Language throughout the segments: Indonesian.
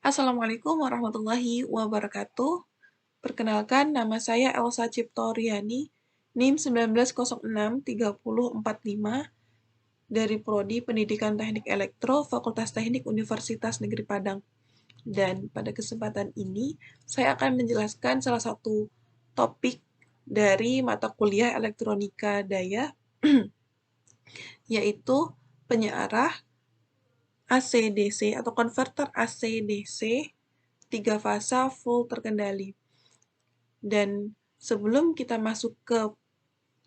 Assalamualaikum warahmatullahi wabarakatuh. Perkenalkan, nama saya Elsa Ciptoriani, NIM 19063045 dari Prodi Pendidikan Teknik Elektro, Fakultas Teknik Universitas Negeri Padang. Dan pada kesempatan ini, saya akan menjelaskan salah satu topik dari mata kuliah Elektronika Daya, yaitu penyearah AC-DC atau konverter AC-DC 3 fasa full terkendali. Dan sebelum kita masuk ke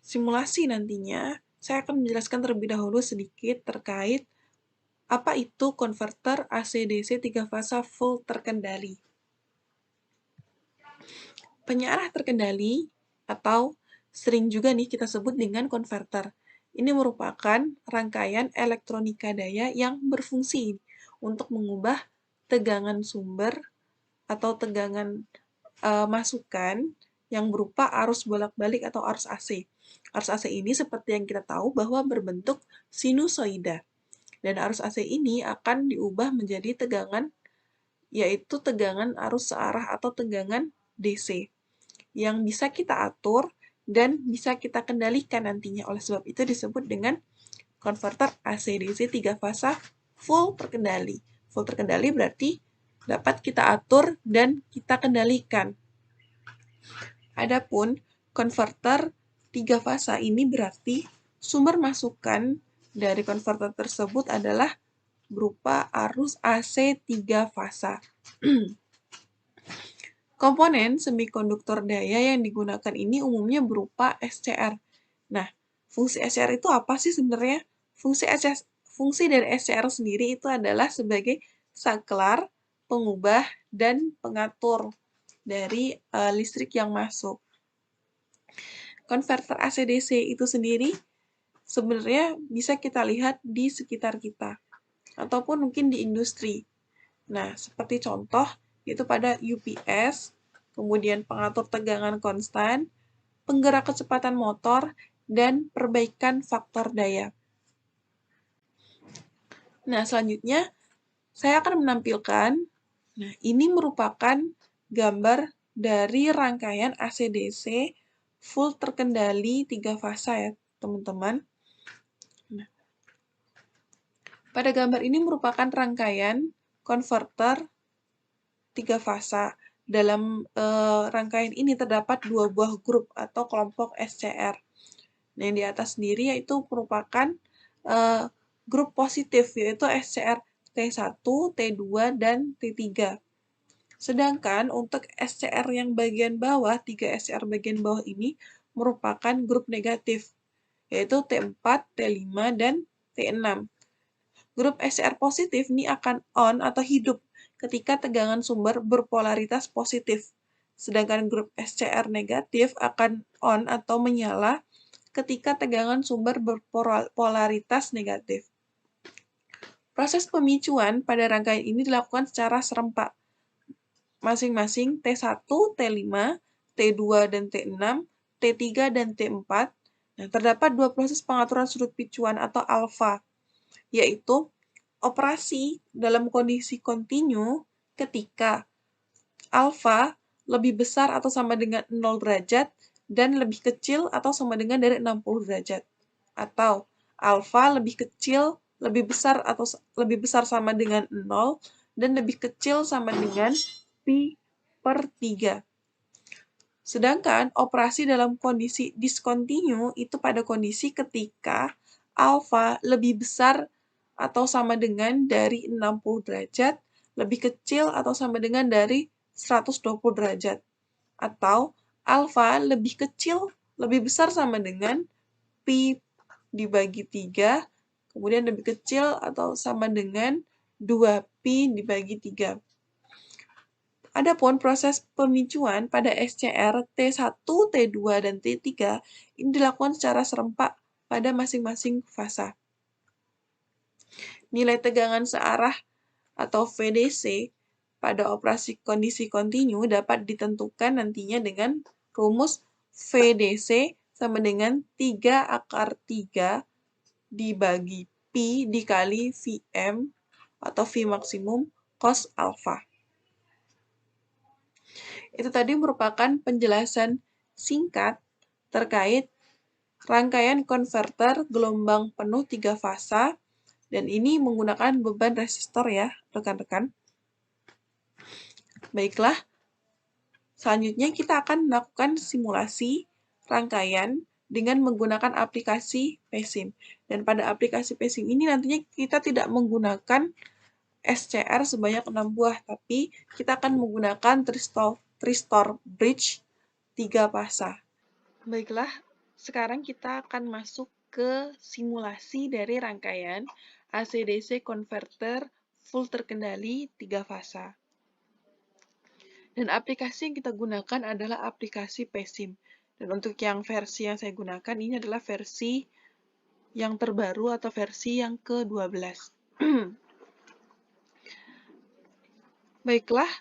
simulasi nantinya, saya akan menjelaskan terlebih dahulu sedikit terkait apa itu konverter AC-DC 3 fasa full terkendali. Penyearah terkendali atau sering juga nih kita sebut dengan konverter. Ini merupakan rangkaian elektronika daya yang berfungsi untuk mengubah tegangan sumber atau tegangan masukan yang berupa arus bolak-balik atau arus AC. Arus AC ini seperti yang kita tahu bahwa berbentuk sinusoida. Dan arus AC ini akan diubah menjadi tegangan, yaitu tegangan arus searah atau tegangan DC, yang bisa kita atur dan bisa kita kendalikan nantinya. Oleh sebab itu disebut dengan konverter AC-DC 3 fasa full terkendali. Full terkendali berarti dapat kita atur dan kita kendalikan. Adapun konverter 3 fasa ini berarti sumber masukan dari konverter tersebut adalah berupa arus AC 3 fasa. Komponen semikonduktor daya yang digunakan ini umumnya berupa SCR. Nah, fungsi SCR itu apa sih sebenarnya? Fungsi dari SCR sendiri itu adalah sebagai saklar, pengubah, dan pengatur dari listrik yang masuk. Konverter AC-DC itu sendiri sebenarnya bisa kita lihat di sekitar kita, ataupun mungkin di industri. Nah, seperti contoh, yaitu pada UPS, kemudian pengatur tegangan konstan, penggerak kecepatan motor, dan perbaikan faktor daya. Nah, selanjutnya saya akan menampilkan, nah ini merupakan gambar dari rangkaian AC-DC full terkendali 3 fasa ya, teman-teman. Nah, pada gambar ini merupakan rangkaian konverter 3 fasa. Dalam rangkaian ini terdapat 2 buah grup atau kelompok SCR. Nah, yang di atas sendiri yaitu merupakan grup positif, yaitu SCR T1, T2, dan T3. Sedangkan untuk SCR yang bagian bawah, 3 SCR bagian bawah ini merupakan grup negatif, yaitu T4, T5, dan T6. Grup SCR positif ini akan on atau hidup ketika tegangan sumber berpolaritas positif. Sedangkan grup SCR negatif akan on atau menyala ketika tegangan sumber berpolaritas negatif. Proses pemicuan pada rangkaian ini dilakukan secara serempak. Masing-masing T1, T5, T2, dan T6, T3, dan T4. Nah, terdapat 2 proses pengaturan sudut picuan atau alfa, yaitu operasi dalam kondisi kontinu ketika alfa lebih besar atau sama dengan 0 derajat dan lebih kecil atau sama dengan dari 60 derajat. Atau alfa lebih kecil, lebih besar atau lebih besar sama dengan 0 dan lebih kecil sama dengan pi per 3. Sedangkan operasi dalam kondisi diskontinu itu pada kondisi ketika alfa lebih besar atau sama dengan dari 60 derajat, lebih kecil atau sama dengan dari 120 derajat. Atau alfa lebih kecil, lebih besar sama dengan pi dibagi 3, kemudian lebih kecil atau sama dengan 2pi dibagi 3. Adapun proses pemicuan pada SCR T1, T2, dan T3 ini dilakukan secara serempak pada masing-masing fasa. Nilai tegangan searah atau VDC pada operasi kondisi kontinu dapat ditentukan nantinya dengan rumus VDC sama dengan 3/3 dibagi pi dikali Vm atau V maksimum cos alfa. Itu tadi merupakan penjelasan singkat terkait rangkaian konverter gelombang penuh 3 fasa, dan ini menggunakan beban resistor ya, rekan-rekan. Baiklah, selanjutnya kita akan melakukan simulasi rangkaian dengan menggunakan aplikasi PESIM. Dan pada aplikasi PESIM ini nantinya kita tidak menggunakan SCR sebanyak 6 buah, tapi kita akan menggunakan tristor bridge 3 fasa. Baiklah, sekarang kita akan masuk ke simulasi dari rangkaian AC/DC converter full terkendali 3 fasa. Dan aplikasi yang kita gunakan adalah aplikasi PESIM. Dan untuk yang versi yang saya gunakan, ini adalah versi yang terbaru atau versi yang ke-12. Baiklah,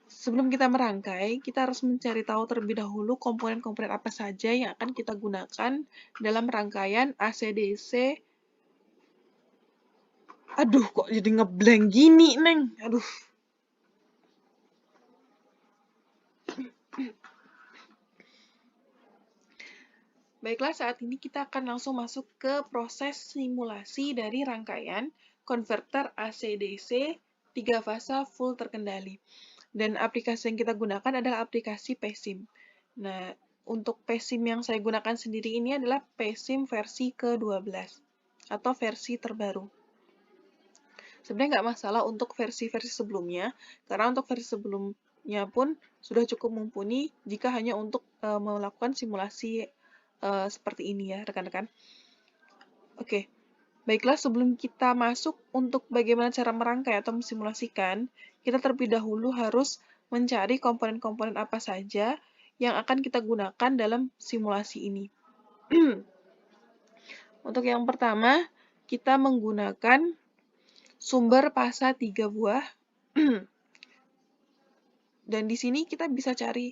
sebelum kita merangkai, kita harus mencari tahu terlebih dahulu komponen-komponen apa saja yang akan kita gunakan dalam rangkaian AC/DC. Aduh, kok jadi ngeblank gini, Neng? Aduh. Baiklah, saat ini kita akan langsung masuk ke proses simulasi dari rangkaian konverter AC/DC 3 fasa full terkendali. Dan aplikasi yang kita gunakan adalah aplikasi PESIM. Nah, untuk PESIM yang saya gunakan sendiri ini adalah PESIM versi ke-12 atau versi terbaru. Sebenarnya nggak masalah untuk versi-versi sebelumnya, karena untuk versi sebelumnya pun sudah cukup mumpuni jika hanya untuk melakukan simulasi seperti ini ya, rekan-rekan. Oke, baiklah sebelum kita masuk untuk bagaimana cara merangkai atau mensimulasikan, kita terlebih dahulu harus mencari komponen-komponen apa saja yang akan kita gunakan dalam simulasi ini. Untuk yang pertama, kita menggunakan sumber pasa 3 buah. Dan di sini kita bisa cari,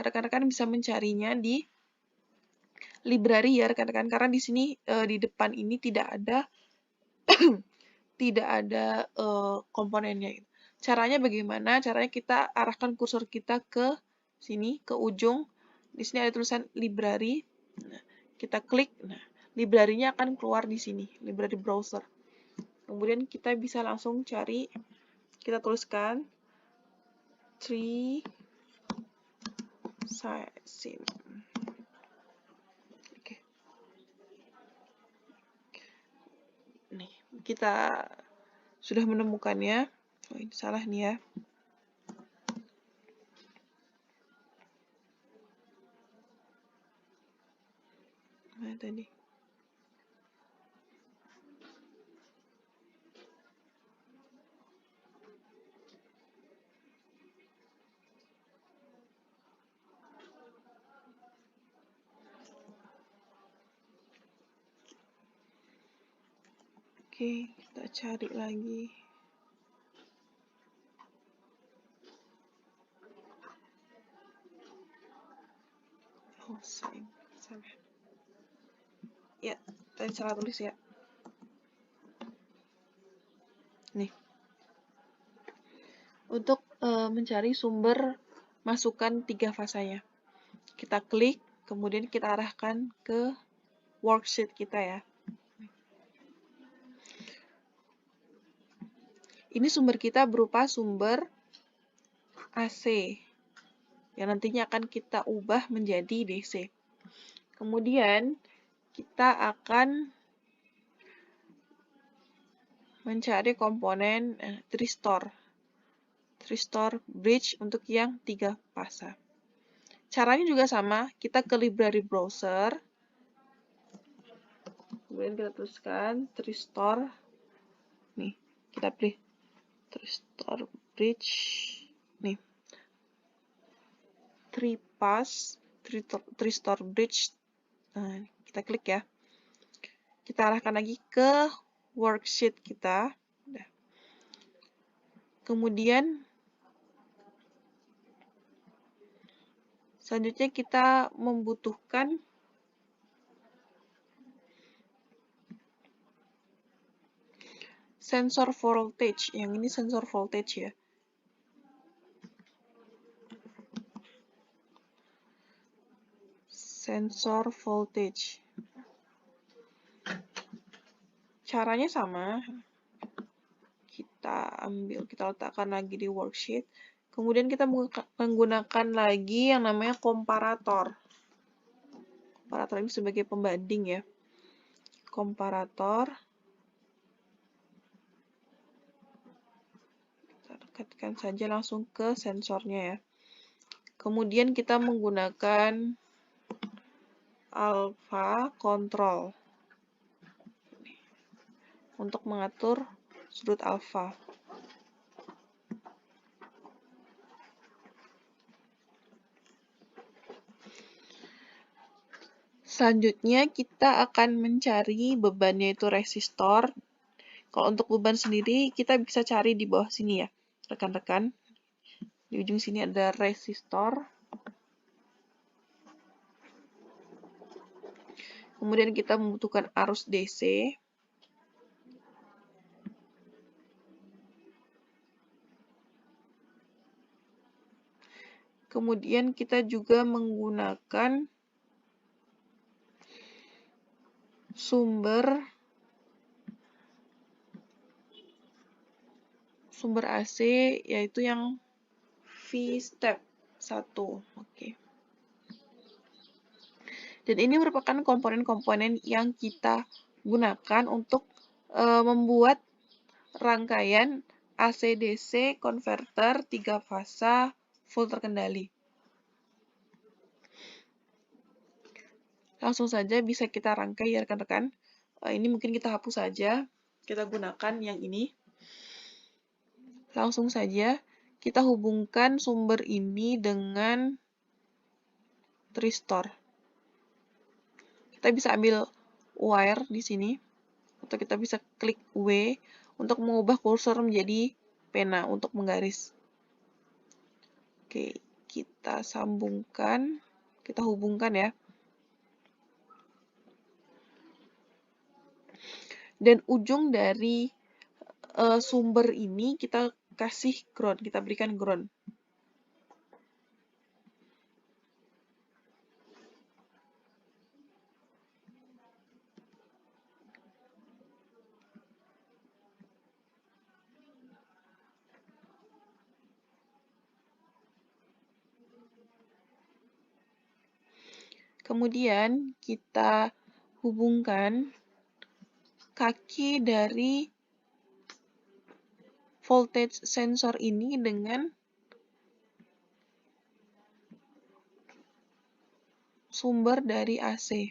rekan-rekan bisa mencarinya di library ya rekan-rekan, karena di sini di depan ini tidak ada komponennya. Caranya bagaimana? Caranya kita arahkan kursor kita ke sini, ke ujung. Di sini ada tulisan library. Nah, kita klik. Nah, library-nya akan keluar di sini, library browser. Kemudian kita bisa langsung cari, kita tuliskan 3 sim. Oke. Nih, kita sudah menemukannya. Oh, ini salah nih ya. Mana tadi? Oke, kita cari lagi. Oh, salah. Ya, tadi salah tulis ya. Nih. Untuk mencari sumber masukan 3 fasanya. Kita klik, kemudian kita arahkan ke worksheet kita ya. Ini sumber kita berupa sumber AC, yang nantinya akan kita ubah menjadi DC. Kemudian, kita akan mencari komponen tristor bridge untuk yang 3 fasa. Caranya juga sama, kita ke library browser, kemudian kita tuliskan tristor, nih, kita pilih tristor bridge, nih, tristor bridge, nah, kita klik ya. Kita arahkan lagi ke worksheet kita. Kemudian selanjutnya kita membutuhkan sensor voltage. Yang ini sensor voltage ya. sensor voltage. Caranya sama. Kita letakkan lagi di worksheet. Kemudian kita menggunakan lagi yang namanya komparator. Komparator ini sebagai pembanding ya. Komparator. Kita dekatkan saja langsung ke sensornya ya. Kemudian kita menggunakan alpha control untuk mengatur sudut alfa. Selanjutnya kita akan mencari beban yaitu resistor. Kalau untuk beban sendiri kita bisa cari di bawah sini ya, rekan-rekan. Di ujung sini ada resistor. Kemudian kita membutuhkan arus DC. Kemudian kita juga menggunakan sumber AC yaitu yang V step 1. Oke. Dan ini merupakan komponen-komponen yang kita gunakan untuk membuat rangkaian AC/DC converter 3 fasa full terkendali. Langsung saja bisa kita rangkai ya rekan-rekan. Ini mungkin kita hapus saja. Kita gunakan yang ini. Langsung saja kita hubungkan sumber ini dengan tristor. Kita bisa ambil wire di sini. Atau kita bisa klik W untuk mengubah kursor menjadi pena untuk menggaris. Oke, kita sambungkan. Kita hubungkan ya. Dan ujung dari sumber ini kita kasih ground, kita berikan ground. Kemudian kita hubungkan kaki dari voltage sensor ini dengan sumber dari AC.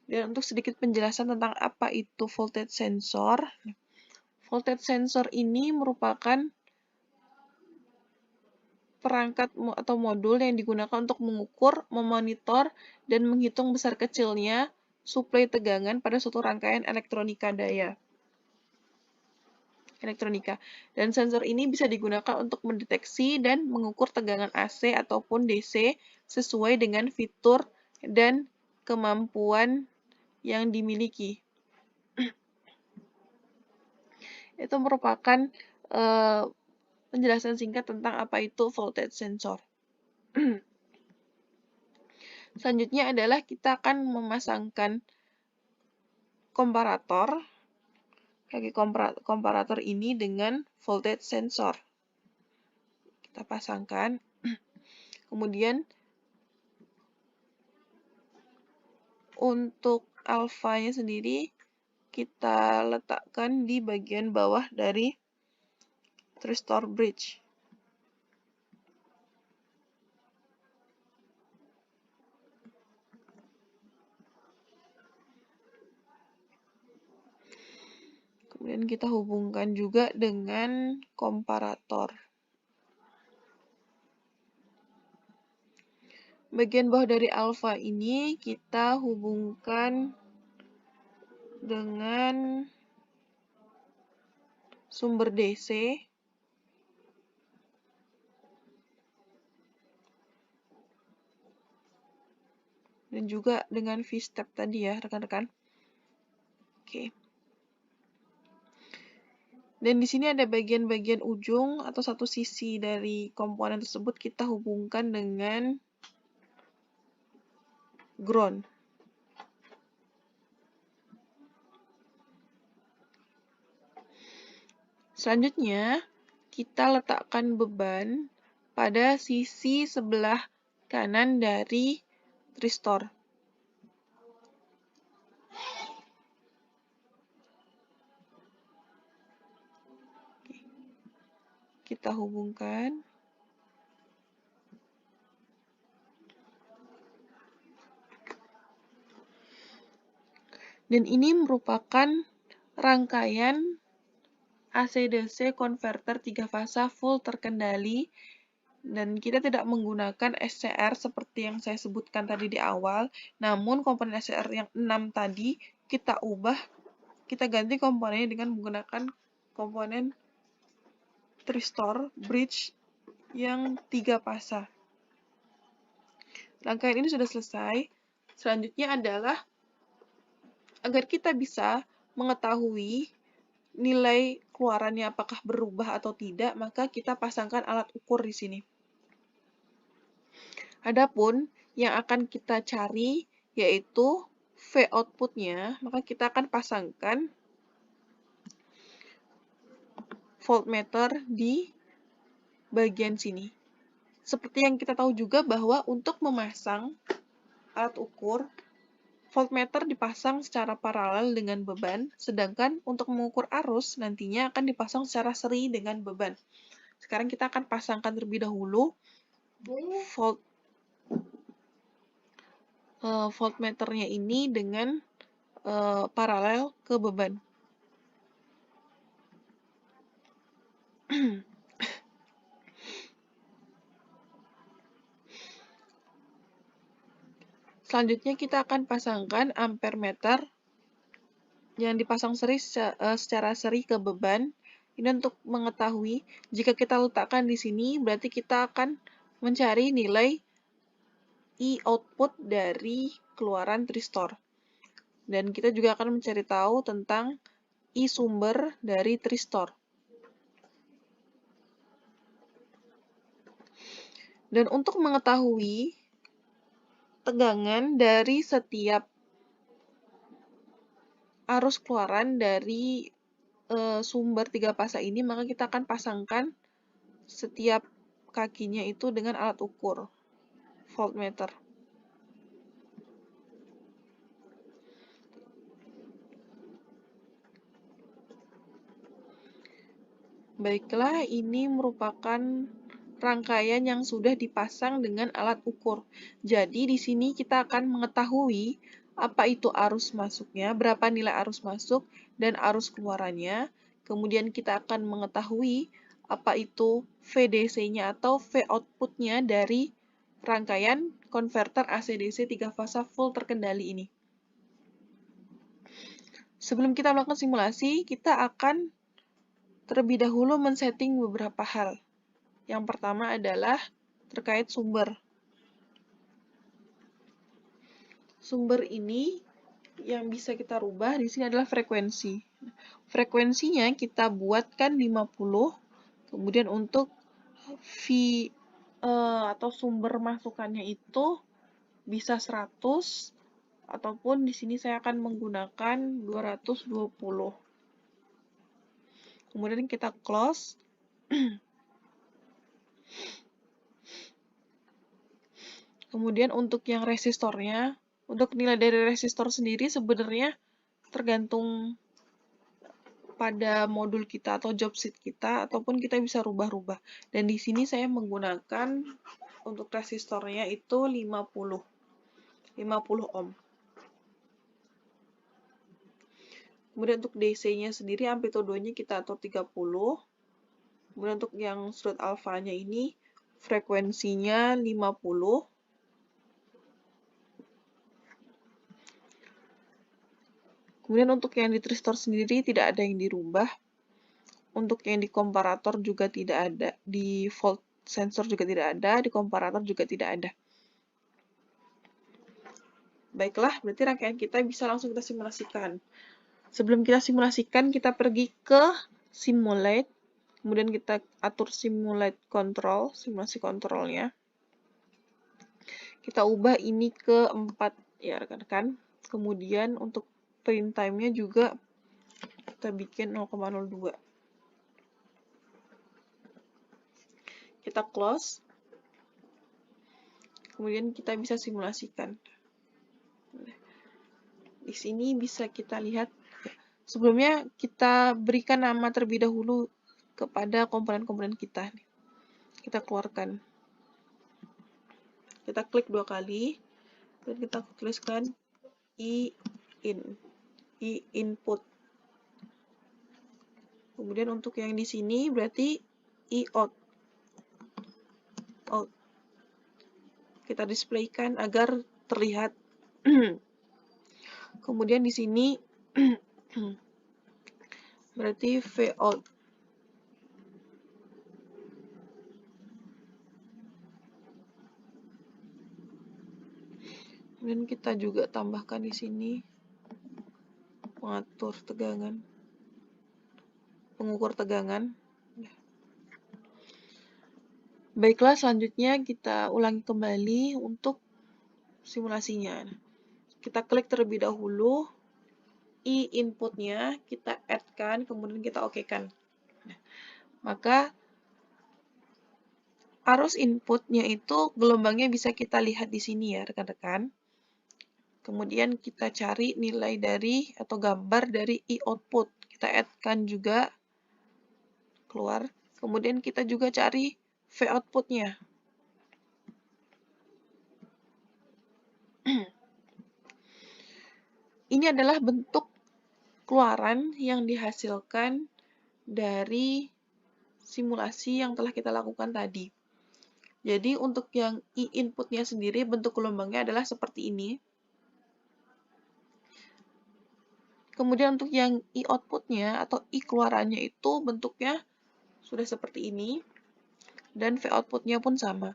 Dan untuk sedikit penjelasan tentang apa itu voltage sensor. Voltage sensor ini merupakan perangkat atau modul yang digunakan untuk mengukur, memonitor, dan menghitung besar kecilnya suplai tegangan pada suatu rangkaian elektronika. Dan sensor ini bisa digunakan untuk mendeteksi dan mengukur tegangan AC ataupun DC sesuai dengan fitur dan kemampuan yang dimiliki. Itu merupakan penjelasan singkat tentang apa itu voltage sensor. Selanjutnya adalah kita akan memasangkan komparator, kaki komparator ini dengan voltage sensor. Kita pasangkan. Kemudian untuk alfanya sendiri kita letakkan di bagian bawah dari tristor bridge. Kemudian kita hubungkan juga dengan komparator. Bagian bawah dari alfa ini kita hubungkan dengan sumber DC. Dan juga dengan V-step tadi ya, rekan-rekan. Oke. Dan di sini ada bagian-bagian ujung atau satu sisi dari komponen tersebut kita hubungkan dengan ground. Selanjutnya, kita letakkan beban pada sisi sebelah kanan dari tristor. Kita hubungkan. Dan ini merupakan rangkaian AC/DC konverter 3 fasa full terkendali, dan kita tidak menggunakan SCR seperti yang saya sebutkan tadi di awal, namun komponen SCR yang 6 tadi kita ubah, kita ganti komponennya dengan menggunakan komponen tristor bridge yang 3 fasa. Rangkaian ini sudah selesai. Selanjutnya adalah agar kita bisa mengetahui nilai keluarannya apakah berubah atau tidak, maka kita pasangkan alat ukur di sini. Adapun yang akan kita cari yaitu V output-nya, maka kita akan pasangkan voltmeter di bagian sini. Seperti yang kita tahu juga bahwa untuk memasang alat ukur, voltmeter dipasang secara paralel dengan beban, sedangkan untuk mengukur arus nantinya akan dipasang secara seri dengan beban. Sekarang kita akan pasangkan terlebih dahulu voltmeternya ini dengan paralel ke beban. Selanjutnya kita akan pasangkan ampermeter yang dipasang secara seri ke beban. Ini untuk mengetahui jika kita letakkan di sini berarti kita akan mencari nilai I output dari keluaran tristor. Dan kita juga akan mencari tahu tentang I sumber dari tristor. Dan untuk mengetahui tegangan dari setiap arus keluaran dari sumber 3 fasa ini, maka kita akan pasangkan setiap kakinya itu dengan alat ukur, voltmeter. Baiklah, ini merupakan rangkaian yang sudah dipasang dengan alat ukur. Jadi, di sini kita akan mengetahui apa itu arus masuknya, berapa nilai arus masuk, dan arus keluarannya. Kemudian kita akan mengetahui apa itu VDC-nya atau V output-nya dari rangkaian konverter AC/DC 3 fasa full terkendali ini. Sebelum kita melakukan simulasi, kita akan terlebih dahulu men-setting beberapa hal. Yang pertama adalah terkait sumber. Sumber ini yang bisa kita rubah di sini adalah frekuensi. Frekuensinya kita buatkan 50, kemudian untuk V atau sumber masukannya itu bisa 100, ataupun di sini saya akan menggunakan 220. Kemudian kita close. Kemudian untuk yang resistornya, untuk nilai dari resistor sendiri sebenarnya tergantung pada modul kita atau job sheet kita, ataupun kita bisa rubah-rubah. Dan di sini saya menggunakan untuk resistornya itu 50 ohm. Kemudian untuk DC-nya sendiri amplitudenya kita atur 30. Kemudian untuk yang sudut alfanya ini frekuensinya 50. Kemudian untuk yang di tristor sendiri tidak ada yang dirubah. Untuk yang di komparator juga tidak ada. Di volt sensor juga tidak ada. Di komparator juga tidak ada. Baiklah, berarti rangkaian kita bisa langsung kita simulasikan. Sebelum kita simulasikan, kita pergi ke simulate, kemudian kita atur simulate control, simulasi kontrolnya. Kita ubah ini ke 4 ya rekan-rekan. Kemudian untuk print time-nya juga kita bikin 0,02. Kita close. Kemudian kita bisa simulasikan. Di sini bisa kita lihat, sebelumnya kita berikan nama terlebih dahulu kepada komponen-komponen kita. Kita keluarkan. Kita klik 2 kali, dan kita tuliskan input. Kemudian untuk yang di sini berarti out. Kita displaykan agar terlihat. Kemudian di sini berarti vout. Kemudian kita juga tambahkan di sini pengatur tegangan, pengukur tegangan. Baiklah, selanjutnya kita ulangi kembali untuk simulasinya. Kita klik terlebih dahulu, inputnya kita add-kan, kemudian kita oke-kan. Maka arus inputnya itu gelombangnya bisa kita lihat di sini ya rekan-rekan. Kemudian kita cari nilai dari atau gambar dari output. Kita add-kan juga keluar. Kemudian kita juga cari output-nya. Ini adalah bentuk keluaran yang dihasilkan dari simulasi yang telah kita lakukan tadi. Jadi untuk yang inputnya sendiri bentuk gelombangnya adalah seperti ini. Kemudian untuk yang outputnya atau keluarannya itu bentuknya sudah seperti ini. Dan outputnya pun sama.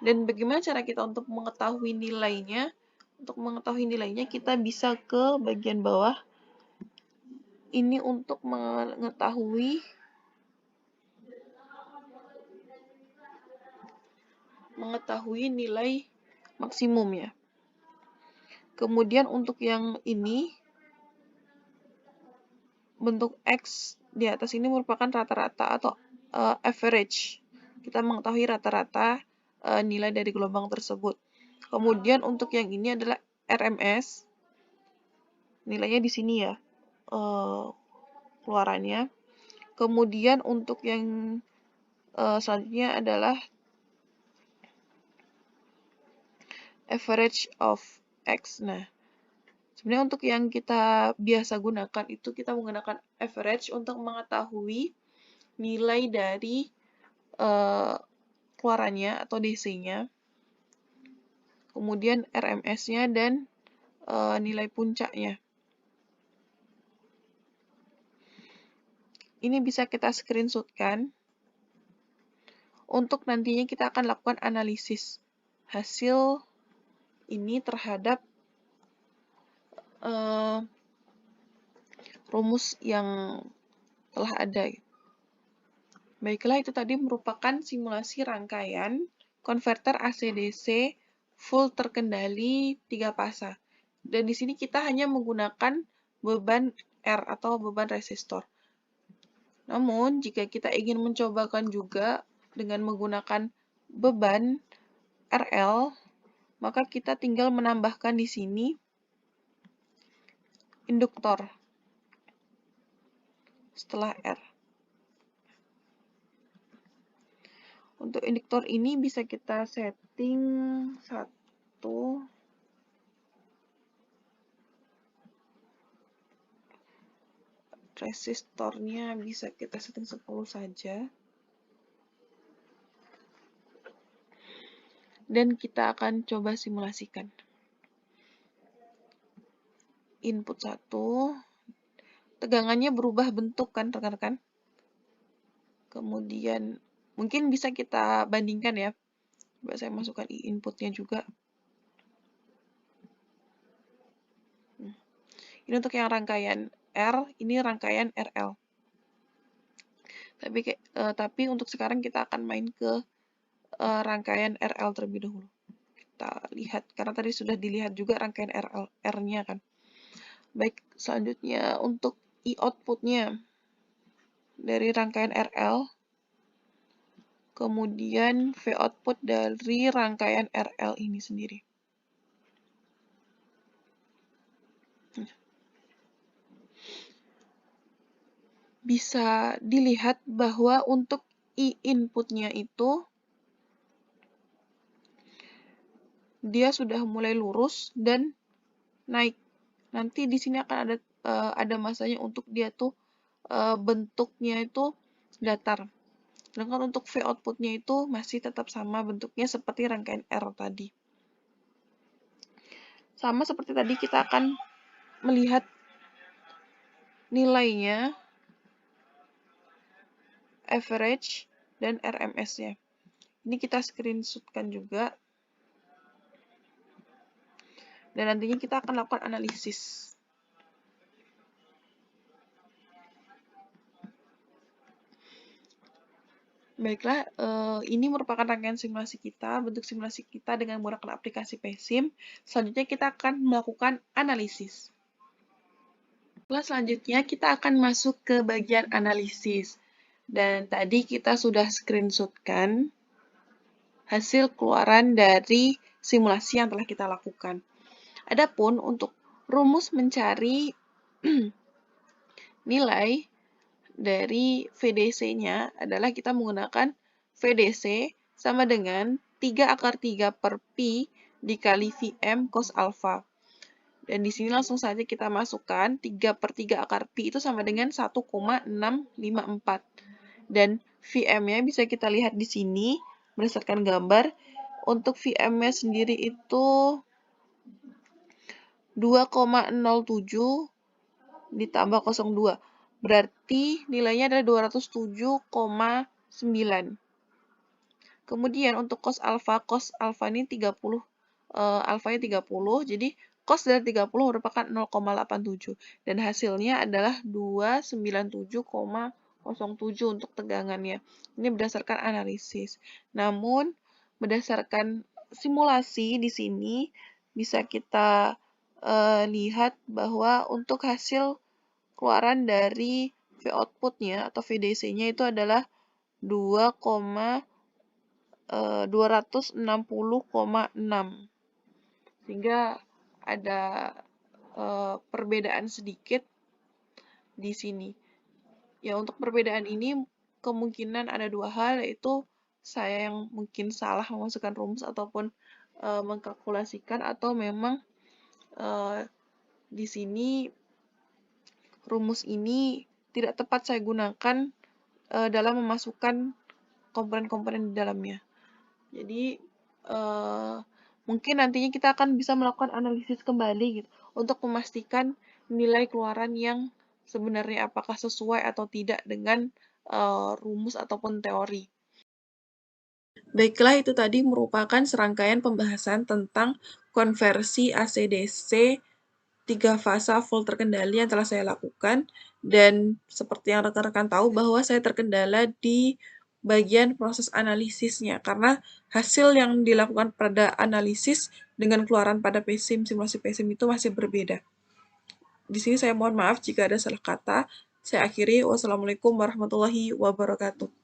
Dan bagaimana cara kita untuk mengetahui nilainya? Untuk mengetahui nilainya kita bisa ke bagian bawah. Ini untuk mengetahui nilai maksimum ya. Kemudian untuk yang ini, bentuk X di atas ini merupakan rata-rata atau average. Kita mengetahui rata-rata nilai dari gelombang tersebut. Kemudian untuk yang ini adalah RMS. Nilainya di sini ya, keluarannya. Kemudian untuk yang selanjutnya adalah average of X. Nah, sebenarnya untuk yang kita biasa gunakan itu kita menggunakan average untuk mengetahui nilai dari keluarannya atau DC-nya. Kemudian RMS-nya dan nilai puncaknya. Ini bisa kita screenshot-kan. Untuk nantinya kita akan lakukan analisis hasil ini terhadap rumus yang telah ada. Baiklah, itu tadi merupakan simulasi rangkaian konverter AC/DC full terkendali 3 fasa. Dan di sini kita hanya menggunakan beban R atau beban resistor. Namun, jika kita ingin mencobakan juga dengan menggunakan beban RL, maka kita tinggal menambahkan di sini induktor setelah R. Untuk induktor ini bisa kita setting 1. Resistornya bisa kita setting 10 saja. Dan kita akan coba simulasikan. Input 1. Tegangannya berubah bentuk kan rekan-rekan. Kemudian mungkin bisa kita bandingkan ya. Coba saya masukkan inputnya juga. Ini untuk yang rangkaian R, ini rangkaian RL. Tapi untuk sekarang kita akan main ke rangkaian RL terlebih dahulu. Kita lihat, karena tadi sudah dilihat juga rangkaian R-nya kan. Baik, selanjutnya untuk I outputnya dari rangkaian RL, kemudian V output dari rangkaian RL ini sendiri. Bisa dilihat bahwa untuk I inputnya itu dia sudah mulai lurus dan naik. Nanti di sini akan ada masanya untuk dia tuh bentuknya itu datar. Sedangkan untuk V outputnya itu masih tetap sama bentuknya seperti rangkaian R tadi. Sama seperti tadi kita akan melihat nilainya, average, dan RMS-nya. Ini kita screenshotkan juga. Dan nantinya kita akan lakukan analisis. Baiklah, ini merupakan rangkaian simulasi kita, bentuk simulasi kita dengan menggunakan aplikasi PaySim. Selanjutnya kita akan melakukan analisis. Selanjutnya kita akan masuk ke bagian analisis. Dan tadi kita sudah screenshotkan hasil keluaran dari simulasi yang telah kita lakukan. Adapun untuk rumus mencari nilai dari VDC-nya adalah kita menggunakan VDC sama dengan 3 akar 3 per Pi dikali Vm cos alpha. Dan di sini langsung saja kita masukkan 3/3 akar Pi itu sama dengan 1,654. Dan Vm-nya bisa kita lihat di sini berdasarkan gambar. Untuk Vm-nya sendiri itu 2,07 ditambah 0,2. Berarti nilainya adalah 207,9. Kemudian untuk cos alfa ini 30, alfanya 30, jadi cos dari 30 merupakan 0,87. Dan hasilnya adalah 297,07 untuk tegangannya. Ini berdasarkan analisis. Namun, berdasarkan simulasi di sini, bisa kita lihat bahwa untuk hasil keluaran dari V outputnya atau VDC-nya itu adalah 260,6 sehingga ada perbedaan sedikit di sini. Ya, untuk perbedaan ini kemungkinan ada dua hal, yaitu saya yang mungkin salah memasukkan rumus ataupun mengkalkulasikan, atau memang di sini rumus ini tidak tepat saya gunakan dalam memasukkan komponen-komponen di dalamnya. Jadi mungkin nantinya kita akan bisa melakukan analisis kembali gitu, untuk memastikan nilai keluaran yang sebenarnya apakah sesuai atau tidak dengan rumus ataupun teori. Baiklah, itu tadi merupakan serangkaian pembahasan tentang konversi AC/DC 3 fasa full terkendali yang telah saya lakukan. Dan seperti yang rekan-rekan tahu bahwa saya terkendala di bagian proses analisisnya, karena hasil yang dilakukan pada analisis dengan keluaran pada PaySim, simulasi PaySim itu masih berbeda. Di sini saya mohon maaf jika ada salah kata. Saya akhiri. Wassalamualaikum warahmatullahi wabarakatuh.